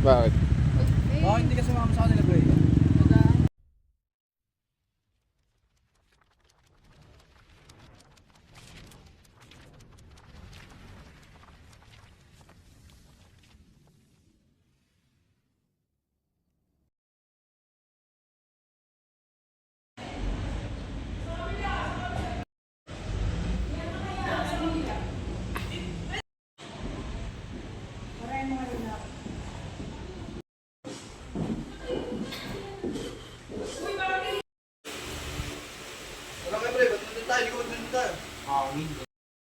Bakit? Baka hindi ka sumama sa kanila, bro.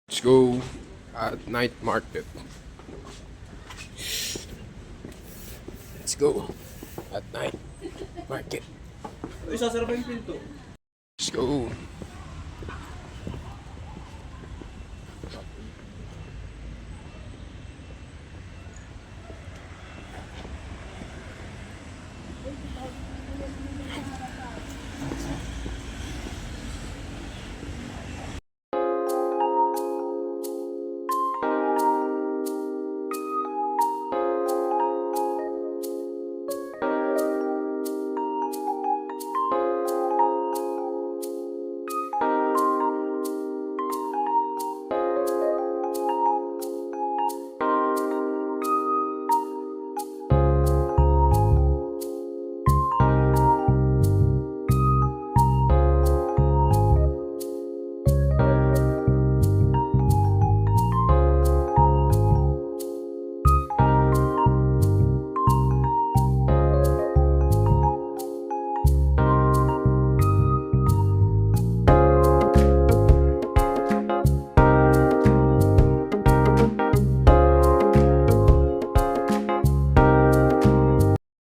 Let's go at night market. Let's go at night market. Uy, sasara pa yung pinto. Let's go.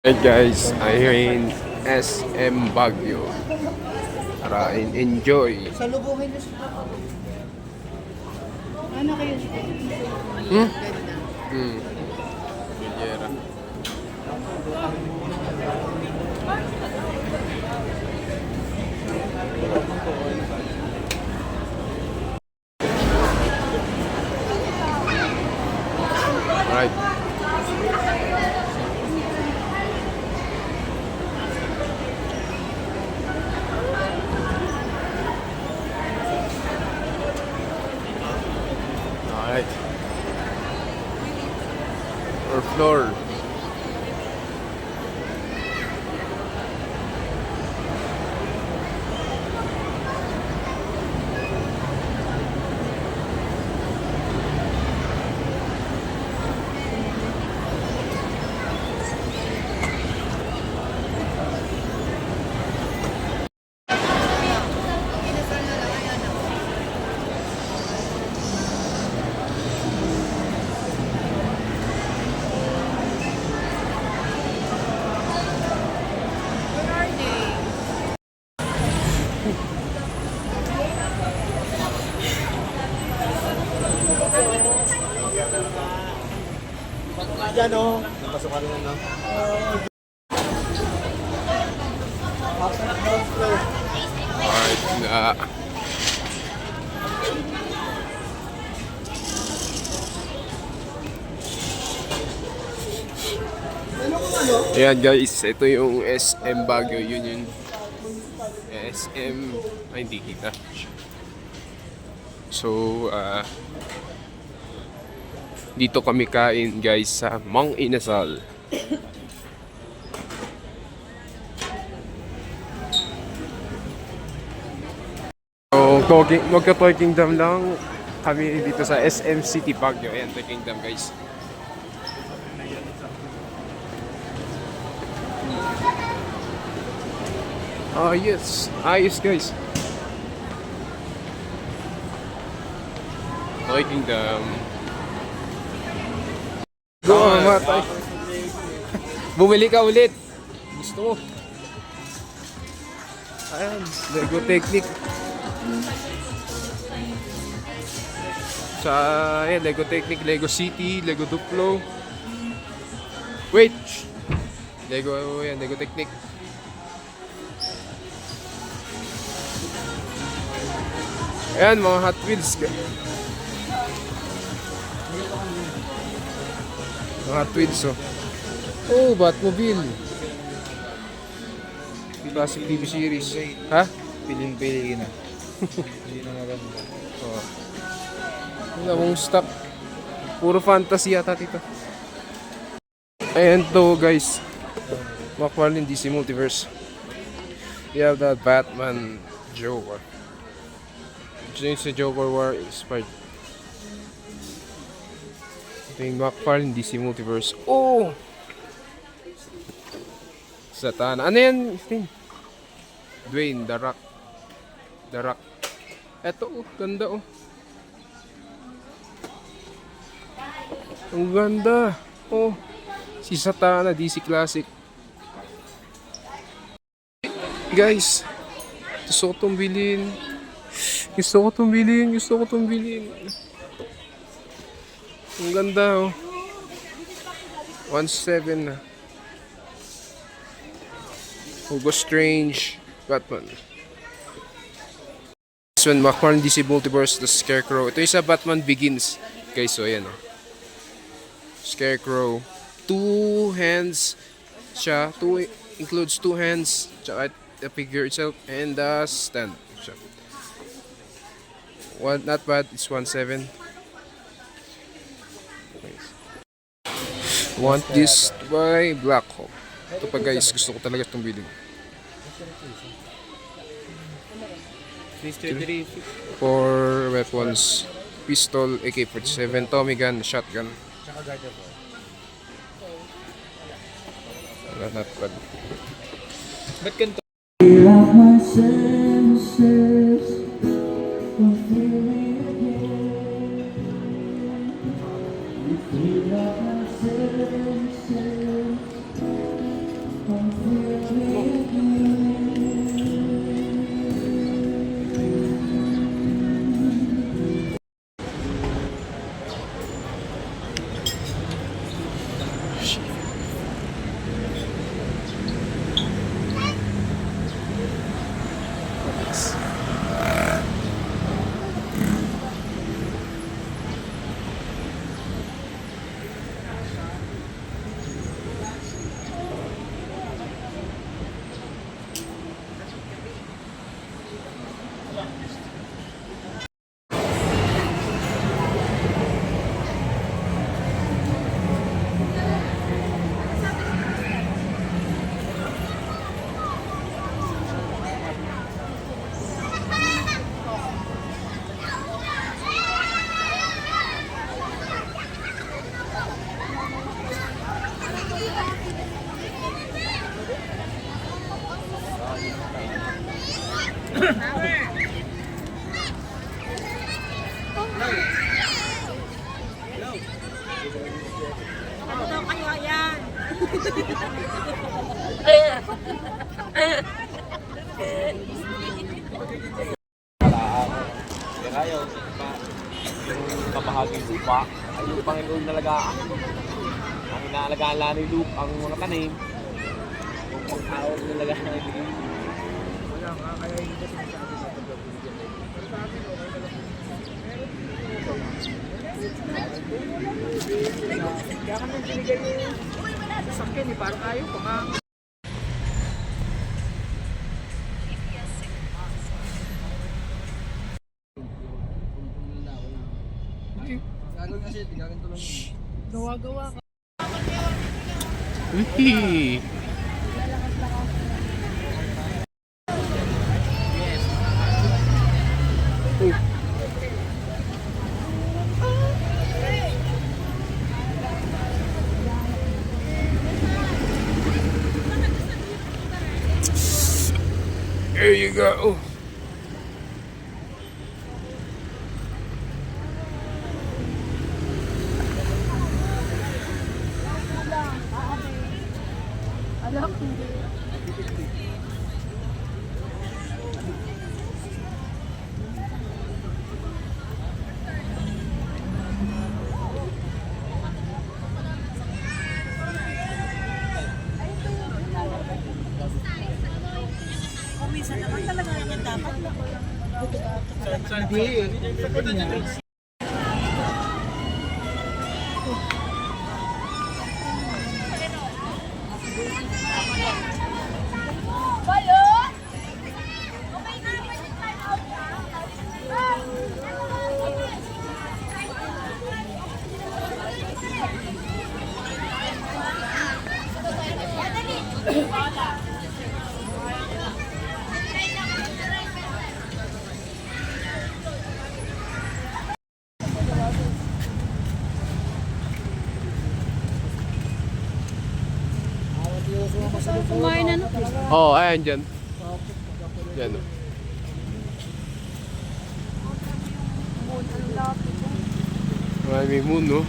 Hey guys, I'm here in SM Baguio. Tara, enjoy. Salubungin niyo siya. Ano kayo siya? Gilera. Alright. Alright. Or floor. Diyan, oh. Napasukan na, no? Alright na. Ayan guys, ito yung SM Baguio, yun yung SM, ay hindi kita. So, dito kami kain guys sa Mang Inasal. So, magka-Toy Kingdom lang kami dito sa SM City Baguio. Ayan, Toy Kingdom guys. Oh yes, ayos guys. Toy Kingdom. Go, matay. Bumili ka ulit. Gusto mo? Ayan, Lego Technic. Sa ayan, Lego Technic, Lego City, Lego Duplo. Wait! Lego, ayan, Lego Technic. Ayan, mga Hot Wheels. Mga Hot Wheels, oh. Oh, Batmobile. Classic TV series. Ha? Piling-pili na. Hindi na maganda. Oh. Wala mong stock. Puro fantasy yata dito. Ayan to guys. McFarlane DC Multiverse. We have that Batman Joker. Since the Joker War inspired. Ito yung McFarlane DC Multiverse. Oh! Satana. Ano yan? Dwayne, The Rock. The Rock. Eto oh, ganda oh. Ang ganda. Oh. Si Satana, DC Classic. Guys, gusto ko itong bilhin. Gusto ko itong bilhin. Gusto ko itong bilhin. Ang ganda oh. 1.7 na. Hugo Strange, Batman. This one, McFarlane DC Multiverse, The Scarecrow. Ito yung sa Batman Begins. Guys, so ayan oh. Scarecrow. 2 hands siya. Includes 2 hands. Tsaka the figure itself. And the stand. Siya. Not bad. It's 1.7. Want this by Black Hawk. Ito pa guys, gusto ko talaga itong bilhin. For weapons, pistol, AK-47, Tommy gun, shotgun. Wala, not bad. Ba't ganito? Ano daw kayo yan? Kaya yun, yung kapahaging lupa, ay yung Panginoon nalagaan. Ang inaalagaan lang ni Luke, ang mga tanim, yung pang-tao nalagaan ni Luke. Wala nga, kaya hindi kasi sinasabi sa pagbibigyan. Kaya kami binigay yung sasakyan, parang ayaw pa nga. Gawa-gawa ka. Wee! There you go. Alam, kung minsan naman talaga yan dapat. Hindi. Kumain na, no? Oo, ayan dyan. Yan o. May moon, no?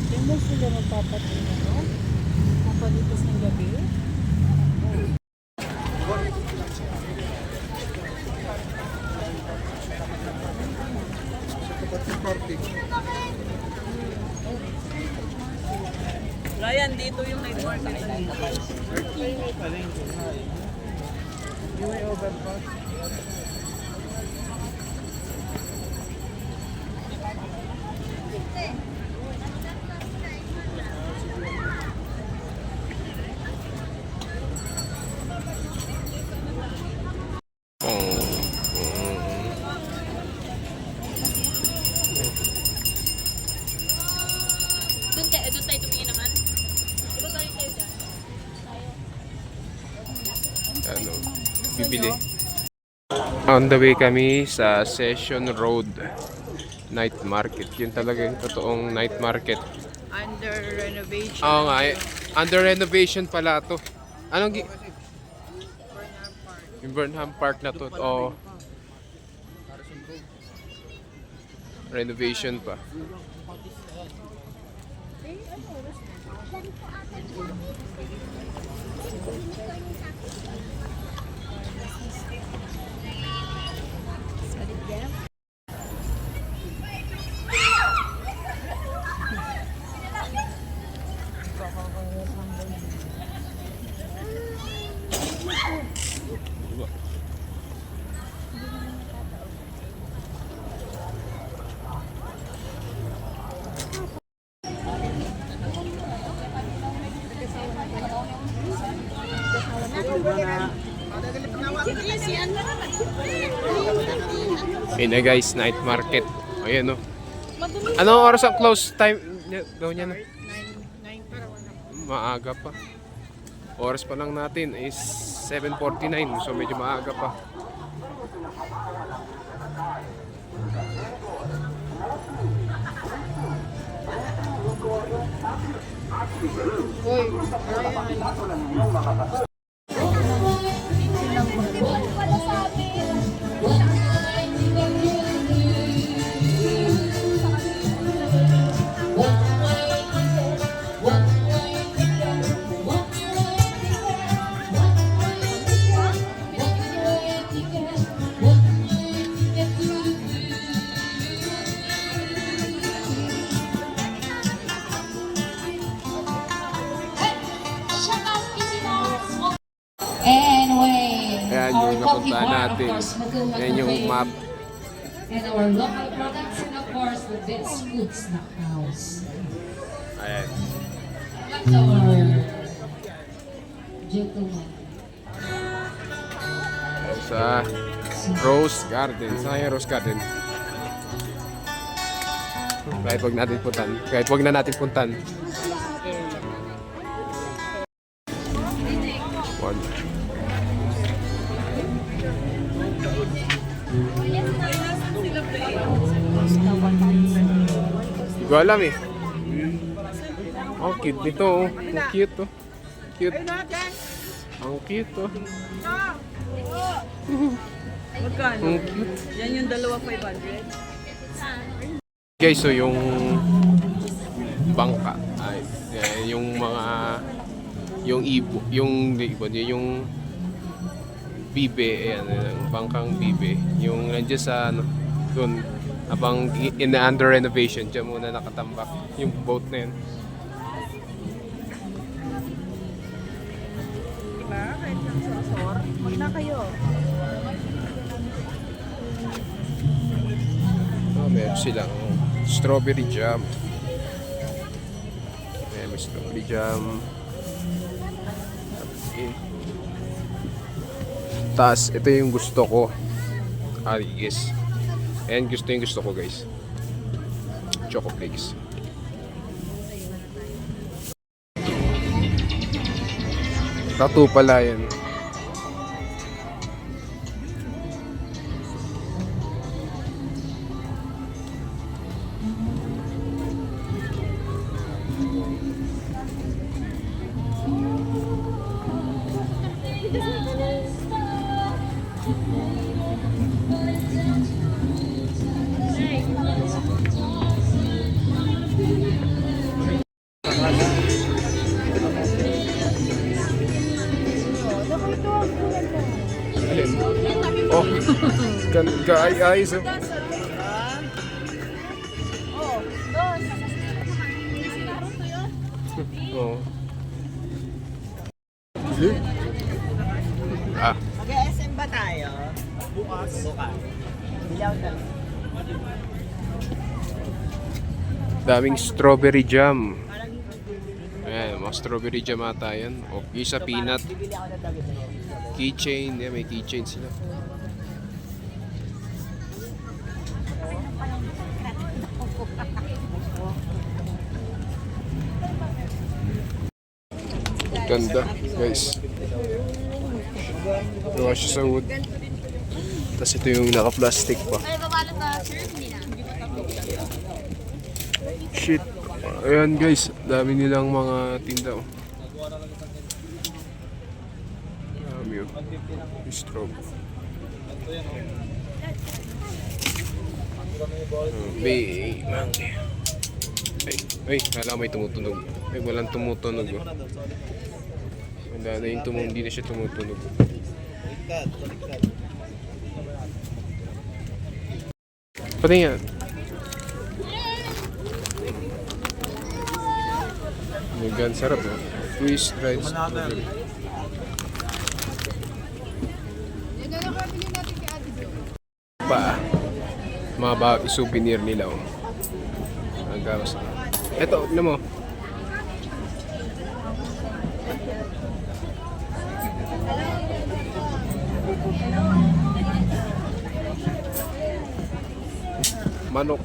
Hindi mo sila magpapatingin, no? Papalipas ng gabi. Ryan, dito yung night market kanina. Yung may overpass. Doon tayo tumingin naman. Diba galing tayo dyan? Ano, bibili. On the way kami sa Session Road Night Market. Yun talaga yung totoong night market. Under renovation. Oo nga, under renovation pala to. Anong yung Burnham Park na to. Oo. Renovation pa. Ayun na guys, night market. Ayan o. Anong oras ang close time? Gawin niya na. Maaga pa. Oras pa lang natin is 7:49. So medyo maaga pa. Anyway, Ayan our yung coffee napuntahan bar, of natin. course, Magulong Ayan yung Cafe. map. And our local products, and of course, the Vince Food Snack House. Ayan. That's our gentleman. Sa Rose Garden. Saan yung Rose Garden? Kahit wag natin puntan. Kahit wag na natin puntan. One. Hindi ko alam eh. Oh, cute nito oh. Ang cute oh. Cute. Ang cute oh. Magkano? Ang cute. Yan yung dalawa 500. Guys, so yung bangka ay yung mga yung ibon yung bibe, ayan, yung bangkang bibe, yung nandiyan sa ano doon habang in the under renovation diyan muna nakatambak yung boat na yun. Diba? Kahit lang sa Azor. Huwag na kayo. Oh, meron silang strawberry jam. May strawberry jam. Okay. Tapos, ito yung gusto ko. Yes. Ayan, yung gusto ko guys. Choco flakes. Tattoo pala yan. Alin? Oh, kaay-ayos. Oh. Oh, doon. Sinaro to yun. Oo. Ah, Mag-SM ba tayo? Bukas. Bilaw na. daming strawberry jam. Ayan, mga strawberry jam ata yan. O, isa peanut. Bibili ako ng dagit. Keychain. Yan, may keychain sila. Ganda, guys. Gawa siya sa wood. Tapos ito yung naka-plastic pa. Ay, babalot na, sir. Hindi na. Shit. Ayan guys, dami nilang mga tinda. Oh. Dami oh. Strobe. Big monkey. Ay, kala may tumutunog. Ay, walang tumutunog. Oh. Wala na yung hindi na siya tumutunog. Pati yan. Gan sarap oh. Twist dried strawberry. Pa. Mga souvenir nila oh. Ang gawas. Eto, alam mo. Manok.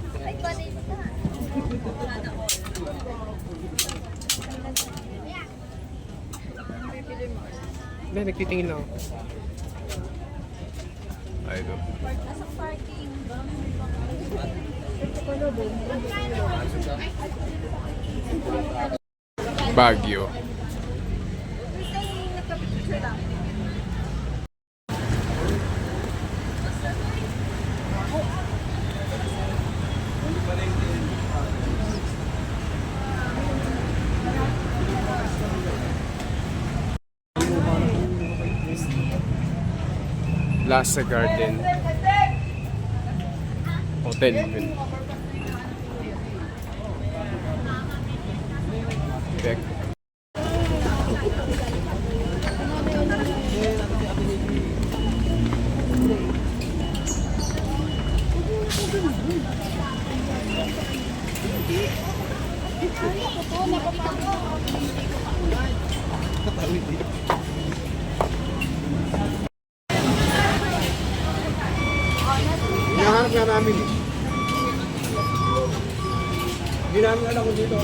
Hindi, nagtitingin lang ako. Ay, ito. Baguio. Plaza Garden Hotel. Back. Hinahanap nga namin eh. Hinahanap nga ako dito.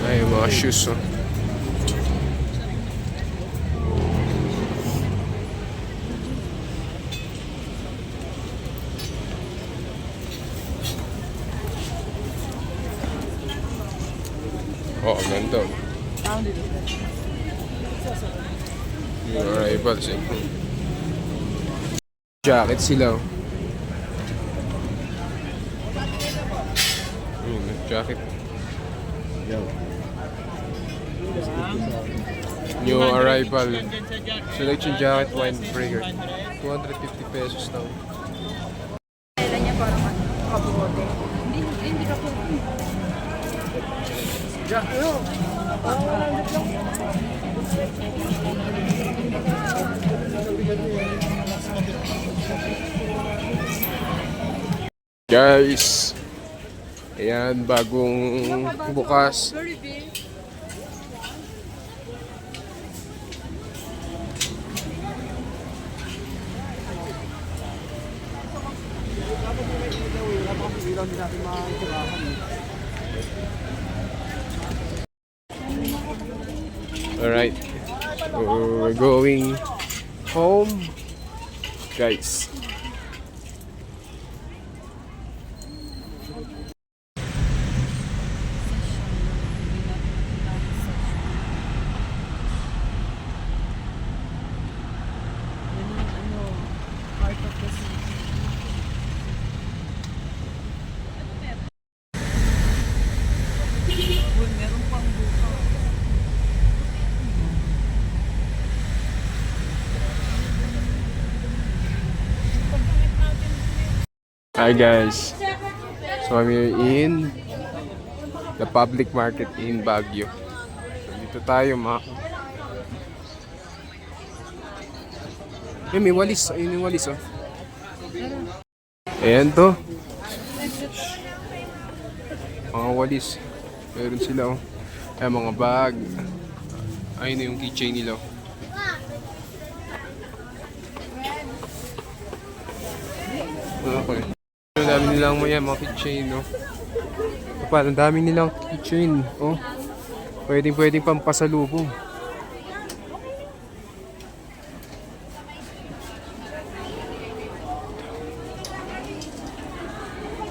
Ay, mga shoes oh. Oh, ganda. Yung arrivals eh. Jacket sila oh. Jacket. New arrival. Selection jacket, windbreaker. 250 pesos lang. Kailan niya parang kabuote. Hindi ka po. Guys, ayan, bagong bukas. Alright, so we're going home, guys. Hi guys, so I'm here in the public market in Baguio. So, dito tayo may walis, ayun yung walis oh. Ayan to. Mga walis. Meron sila oh. Ayan mga bag. Ayun yung keychain nila oh. Okay. Ang dami nilang mga keychain, no? Ang dami nilang keychain, oh. Pwedeng pampasalubong.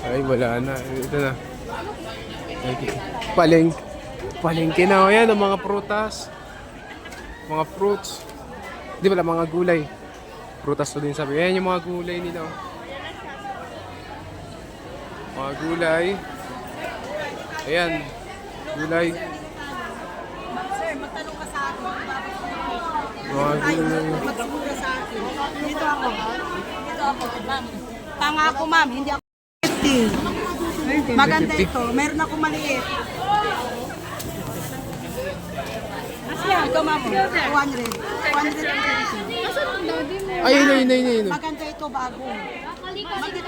Ay, wala na. Ito na. Palengke na. Ayan, ang mga prutas. Mga fruits. Di ba, mga gulay. Prutas to din sabi. Ayan yung mga gulay nila, oh. Mga gulay. Ayan. Gulay. Sir, magtanong ka sa akin. Mga gulay. Magsimula sa akin. Dito ako. Ma'am. Pangako, ma'am. Hindi ako 50. Maganda ito. Meron ako maliit. Ito, ma'am. 200. 250. Ayun. Maganda ito, bago. 350.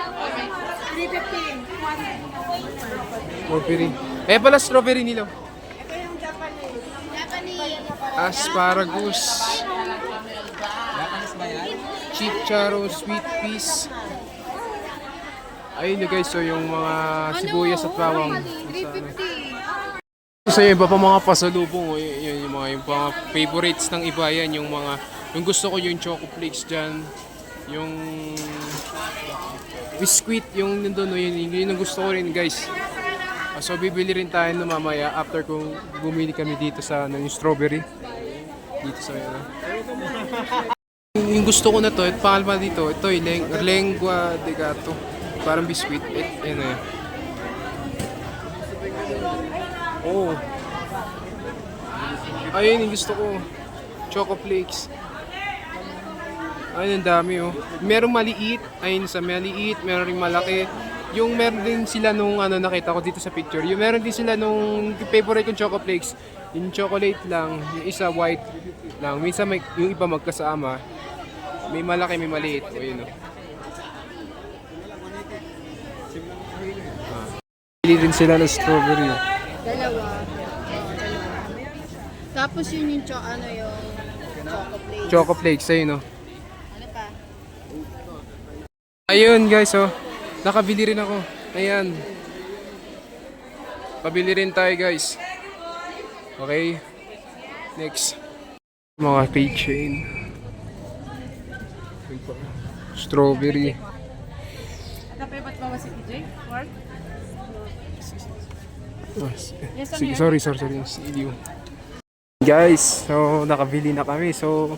4 Eh pala strawberry nila. Ito yung Japanese. Asparagus. Chicharo, sweet peas. Ayun guys, so yung mga sibuyas at bawang. 350. So yung iba pa mga pasalubong, yun, yung mga favorites ng iba yan, yung gusto ko yung choco flakes dyan, yung biscuit, yung nandun, yun ang gusto ko rin guys. So bibili rin tayo no mamaya after kung bumili kami dito sa yung strawberry. Dito sa yung gusto ko na to, at pangalma dito, ito yung lengua de gato. Parang biscuit. Yan na yan. Oh. Ayun yung gusto ko. Choco flakes. Ayun, ang dami oh. Merong maliit. Ayun sa maliit. Meron ring malaki. Yung meron din sila nung nakita ko dito sa picture. Yung meron din sila nung favorite kong choco flakes. Yung chocolate lang. Yung isa white lang. Minsan yung iba magkasama. May malaki, may maliit. O yun oh. Pili din sila ng strawberry. Dalawa. Tapos yun yung yung choco plate. Choco flakes, ayun oh. Ano pa? Ayun guys oh. Nakabili rin ako. Ayan. Pabili rin tayo guys. Okay. Next. Mga keychain. Strawberry. Oh, sige, sorry. Siliw. Guys, so nakabili na kami. So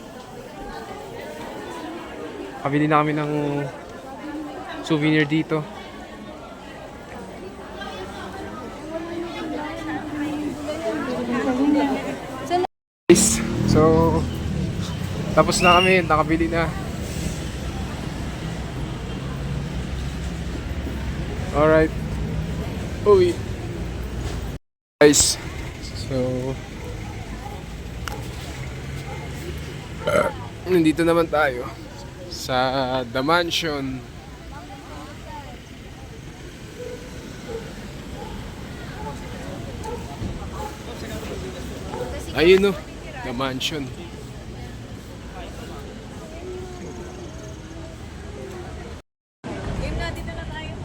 nakabili na kami ng souvenir dito. Guys, so tapos na kami, nakabili na. Alright. Uy. Guys, so nandito naman tayo sa The Mansion. Ayun, no, The Mansion.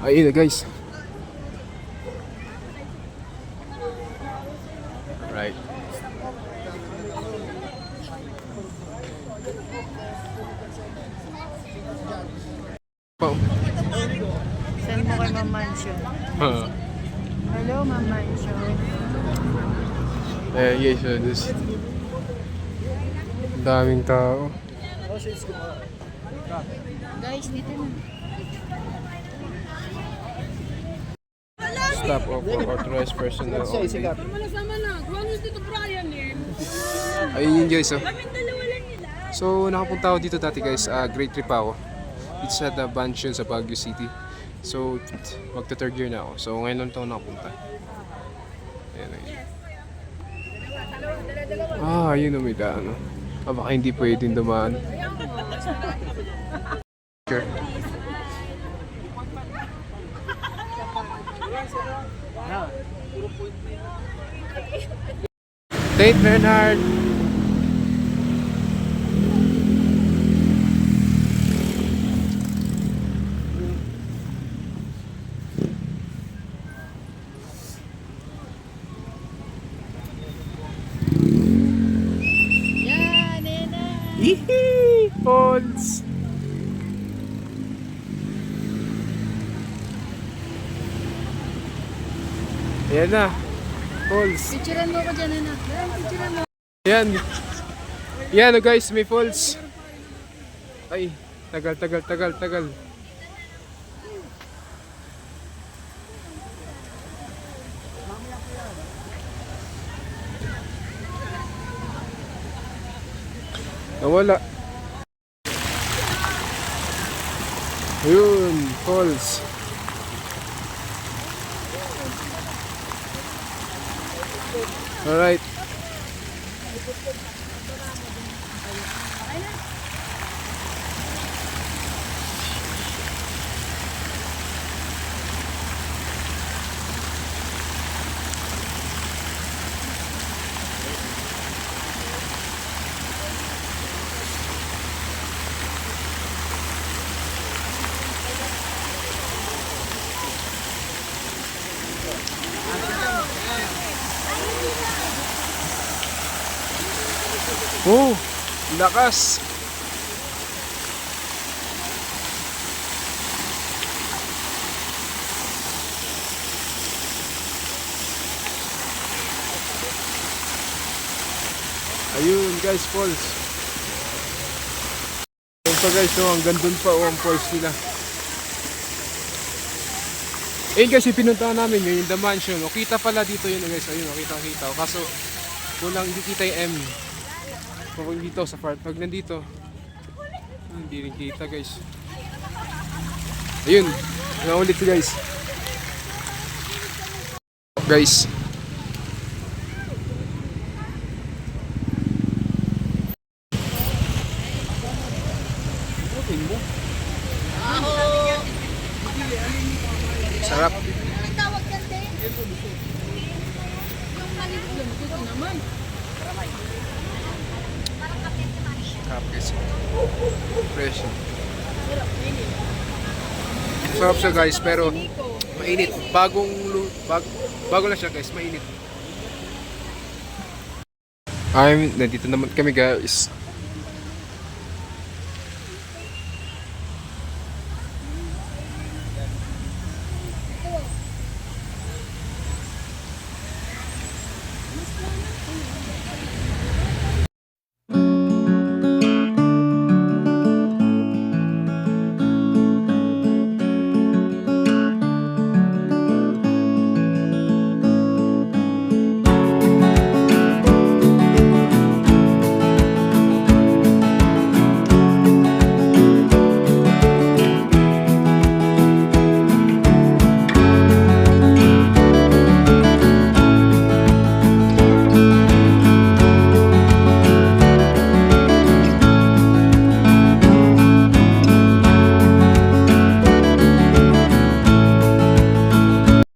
Ayun na, guys. Right. Wow. Send mo kay Ma'am Mansion. Hello, Ma'am Mansion. Yes, this. Daming tao. Guys, dito na. Stop of authorized personnel only. Ayun yun, guys. So nakapunta ako dito dati, guys. Grade 3 pa ako. It's at the Mansion sa Baguio City. So magta third year na ako. So ngayon lang ito nakapunta. Ayan, ayun. Ayun na, may daan. Baka hindi pwedeng dumaan. Sure. St. Bernard. Yan, nena. Yee! Falls. Ayan na. Falls. Picturean mo ko dyan, nena. Yan, picturean mo. Ayan. Ayan, oh, guys, may falls. Ay, tagal. Nawala. Ayun, falls. Alright. Oh, lakas. Ayun, guys, falls. Ayun pa, guys, oh, hanggang dun pa, oh, ang falls nila. Ayun, guys, yung pinuntahan namin yung The Mansion. O, kita pala dito yun, guys. Ayun, o, kita. Kaso, kulang hindi kita yung M. Pag dito sa part, pag nandito, hindi rin kita, guys. Ayun, naulit si guys. Guys. Sarap. Sarap, guys. Fresh. Sarap siya, guys, pero mainit. Bago lang siya, guys, mainit. Nandito naman kami, guys.